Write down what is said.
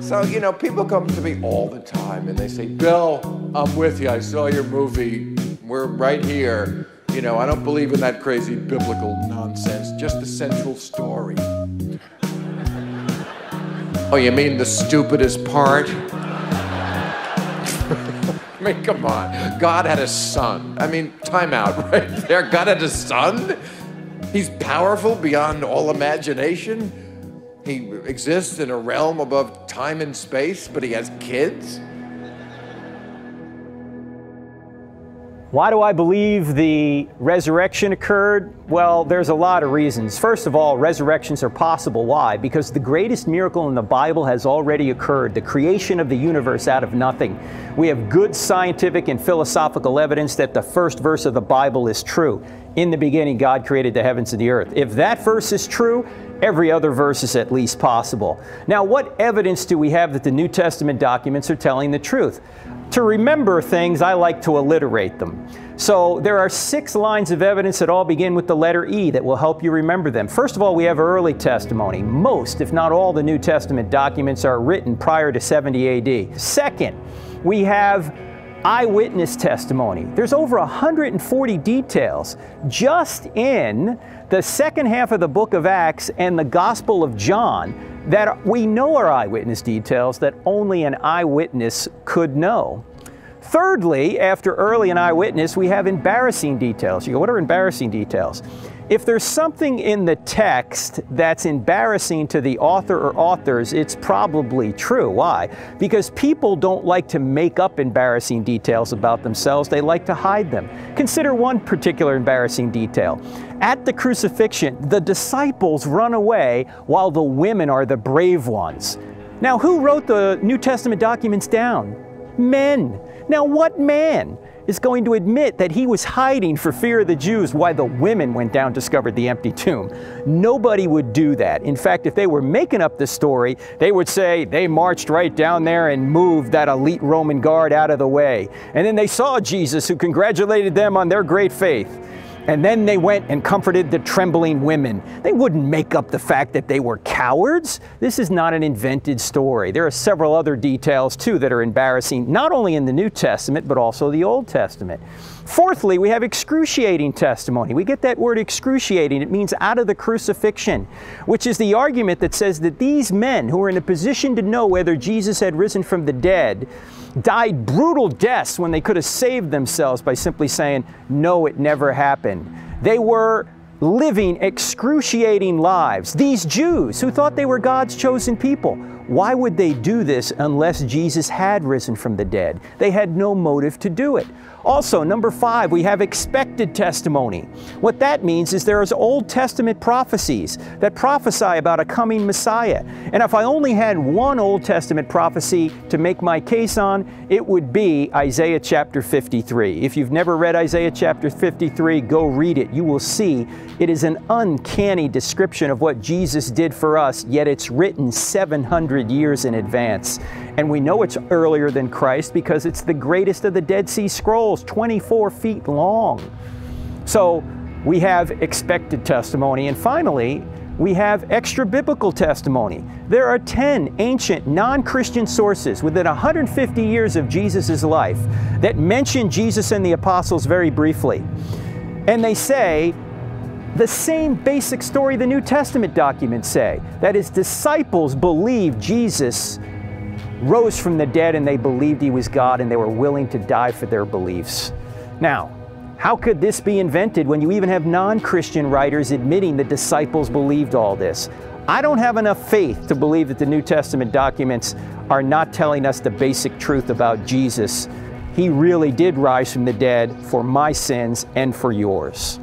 So, you know, people come to me all the time and they say, Bill, I'm with you. I saw your movie. We're right here. You know, I don't believe in that crazy biblical nonsense, just the central story. Oh, you mean the stupidest part? I mean, come on. God had a son. I mean, time out right there. God had a son? He's powerful beyond all imagination. He exists in a realm above time and space, but he has kids? Why do I believe the resurrection occurred? Well, there's a lot of reasons. First of all, resurrections are possible. Why? Because the greatest miracle in the Bible has already occurred, the creation of the universe out of nothing. We have good scientific and philosophical evidence that the first verse of the Bible is true. In the beginning, God created the heavens and the earth. If that verse is true, every other verse is at least possible. Now, what evidence do we have that the New Testament documents are telling the truth? To remember things, I like to alliterate them. So there are 6 lines of evidence that all begin with the letter E that will help you remember them. First of all, we have early testimony. Most, if not all, the New Testament documents are written prior to 70 AD. Second, we have eyewitness testimony. There's over 140 details just in the second half of the book of Acts and the Gospel of John that we know are eyewitness details that only an eyewitness could know. Thirdly, after early and eyewitness, we have embarrassing details. You go, what are embarrassing details? If there's something in the text that's embarrassing to the author or authors, it's probably true. Why? Because people don't like to make up embarrassing details about themselves. They like to hide them. Consider one particular embarrassing detail. At the crucifixion, the disciples run away while the women are the brave ones. Now, who wrote the New Testament documents down? Men. Now, what man is going to admit that he was hiding for fear of the Jews while the women went down and discovered the empty tomb? Nobody would do that. In fact, if they were making up the story, they would say they marched right down there and moved that elite Roman guard out of the way. And then they saw Jesus, who congratulated them on their great faith. And then they went and comforted the trembling women. They wouldn't make up the fact that they were cowards. This is not an invented story. There are several other details, too, that are embarrassing, not only in the New Testament, but also the Old Testament. Fourthly, we have excruciating testimony. We get that word excruciating. It means out of the crucifixion, which is the argument that says that these men who were in a position to know whether Jesus had risen from the dead died brutal deaths when they could have saved themselves by simply saying, no, it never happened. They were living excruciating lives. These Jews who thought they were God's chosen people, why would they do this unless Jesus had risen from the dead? They had no motive to do it. Also, number 5, we have expected testimony. What that means is there's Old Testament prophecies that prophesy about a coming Messiah. And if I only had one Old Testament prophecy to make my case on, it would be Isaiah chapter 53. If you've never read Isaiah chapter 53, go read it. You will see it is an uncanny description of what Jesus did for us, yet it's written 700 years in advance. And we know it's earlier than Christ because it's the greatest of the Dead Sea Scrolls, 24 feet long. So we have expected testimony. And finally, we have extra-biblical testimony. There are 10 ancient non-Christian sources within 150 years of Jesus' life that mention Jesus and the apostles very briefly. And they say the same basic story the New Testament documents say, that his disciples believed Jesus rose from the dead and they believed he was God and they were willing to die for their beliefs. Now, how could this be invented when you even have non-Christian writers admitting the disciples believed all this? I don't have enough faith to believe that the New Testament documents are not telling us the basic truth about Jesus. He really did rise from the dead for my sins and for yours.